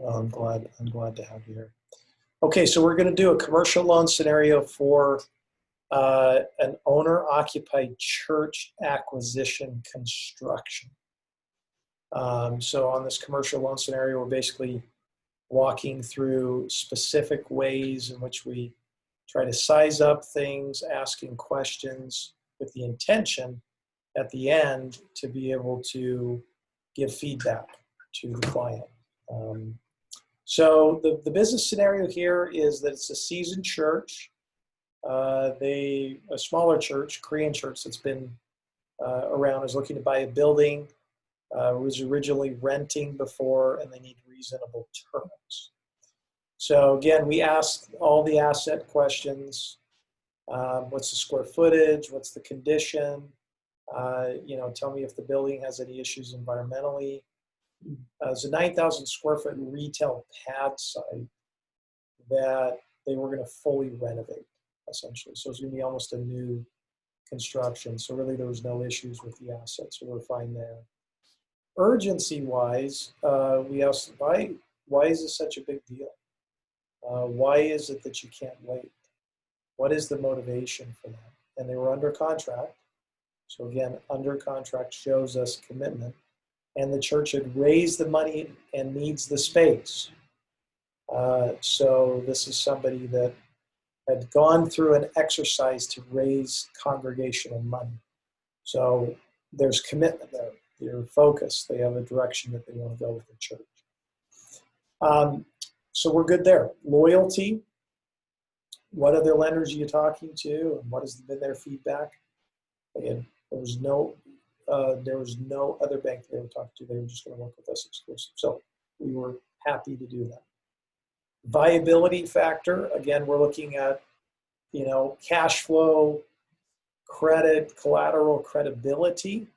Well, I'm glad to have you here. Okay, so we're going to do a commercial loan scenario for an owner-occupied church acquisition construction. So on this commercial loan scenario, we're basically walking through specific ways in which we try to size up things, asking questions with the intention at the end to be able to give feedback to the client. So the business scenario here is that it's a seasoned church. A smaller church, Korean church that's been around, is looking to buy a building, was originally renting before, and they need reasonable terms. So again, we ask all the asset questions. What's the square footage? What's the condition? Tell me if the building has any issues environmentally. It's a 9,000 square foot retail pad site that they were going to fully renovate, essentially. So it's going to be almost a new construction. So really there was no issues with the assets, so we're fine there. Urgency-wise, we asked, why is this such a big deal? Why is it that you can't wait? What is the motivation for that? And they were under contract. So again, under contract shows us commitment. And the church had raised the money and needs the space. So this is somebody that had gone through an exercise to raise congregational money. So there's commitment there. They're focused. They have a direction that they want to go with the church. So we're good there. Loyalty. What other lenders are you talking to, and what has been their feedback? Again, there was no other bank they were talking to. They were just going to work with us exclusive. So we were happy to do that. Viability factor. Again, we're looking at, cash flow, credit, collateral, credibility.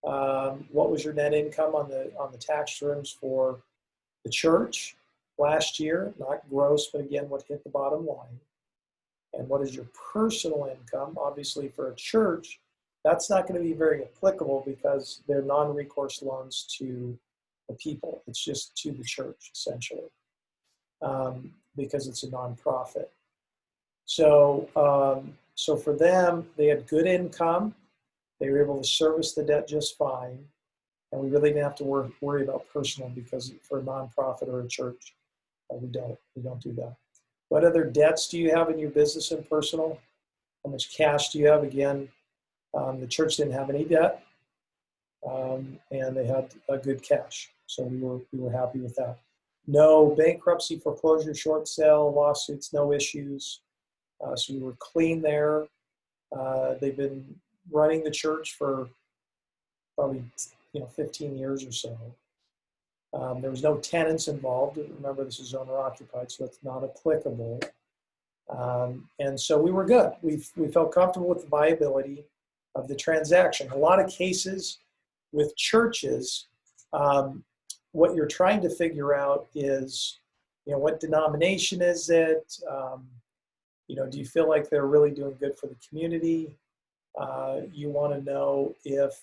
What was your net income on the tax terms for the church last year? Not gross, but again, what hit the bottom line? And what is your personal income? Obviously, for a church, that's not going to be very applicable because they're non-recourse loans to the people. It's just to the church, essentially, because it's a nonprofit. So for them, they had good income. They were able to service the debt just fine. And we really didn't have to worry about personal, because for a nonprofit or a church, we don't do that. What other debts do you have in your business and personal? How much cash do you have? Again, the church didn't have any debt, and they had a good cash. So we were happy with that. No bankruptcy, foreclosure, short sale, lawsuits, no issues. So we were clean there. They've been running the church for probably 15 years or so. There was no tenants involved. Remember, this is owner occupied, so that's not applicable. And so we were good. We felt comfortable with the viability of the transaction. A lot of cases with churches, what you're trying to figure out is, what denomination is it? Do you feel like they're really doing good for the community? You want to know if,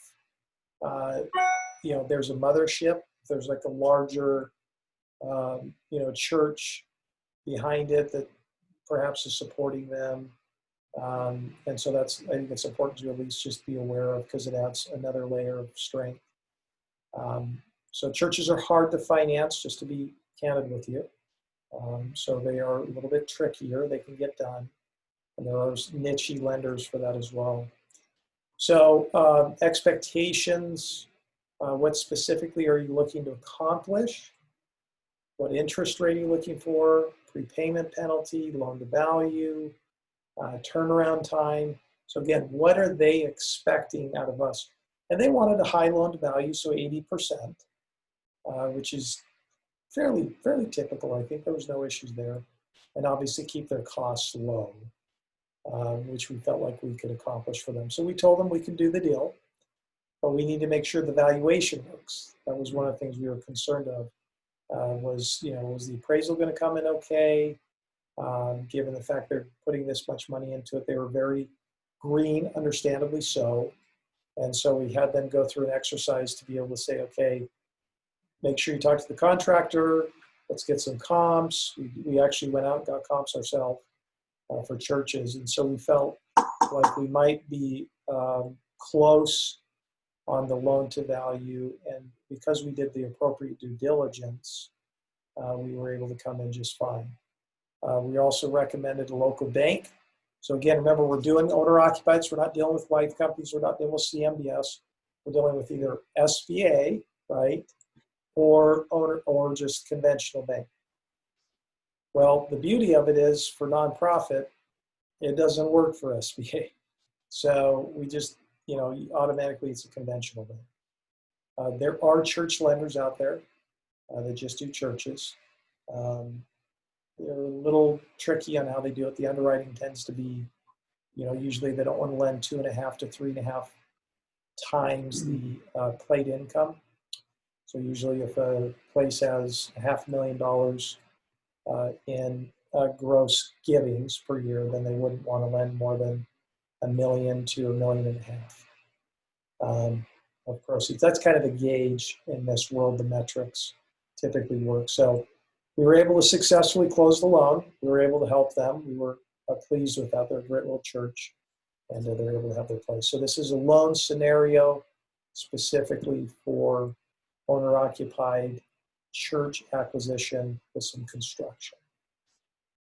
there's a mothership, if there's like a larger, church behind it that perhaps is supporting them. And so I think it's important to at least just be aware of, because it adds another layer of strength. So churches are hard to finance, just to be candid with you. So they are a little bit trickier. They can get done. And there are niche lenders for that as well. So expectations, what specifically are you looking to accomplish? What interest rate are you looking for? Prepayment penalty, loan to value, turnaround time. So again, what are they expecting out of us? And they wanted a high loan to value, so 80%, which is fairly typical. I think there was no issues there. And obviously keep their costs low, which we felt like we could accomplish for them. So we told them we could do the deal, but we need to make sure the valuation works. That was one of the things we were concerned of. Was the appraisal going to come in okay? Given the fact they're putting this much money into it, they were very green, understandably so. And so we had them go through an exercise to be able to say, okay, make sure you talk to the contractor. let's get some comps. We actually went out and got comps ourselves for churches. And so we felt like we might be close on the loan to value. And because we did the appropriate due diligence, we were able to come in just fine. We also recommended a local bank. So again, remember, we're doing owner occupied, so we're not dealing with life companies, we're not dealing with CMBS. We're dealing with either SBA, right, or owner, or just conventional bank. Well, the beauty of it is for nonprofit, it doesn't work for SBA. So we just, automatically it's a conventional bank. There are church lenders out there that just do churches. They're a little tricky on how they do it. The underwriting tends to be, usually they don't want to lend 2.5 to 3.5 times the plate income. So usually if a place has $500,000 in gross givings per year, then they wouldn't want to lend more than $1 million to $1.5 million of proceeds. That's kind of the gauge in this world. The metrics typically work. So we were able to successfully close the loan. We were able to help them. We were pleased with that. They're a great little church, and they're able to have their place. So this is a loan scenario specifically for owner-occupied church acquisition with some construction.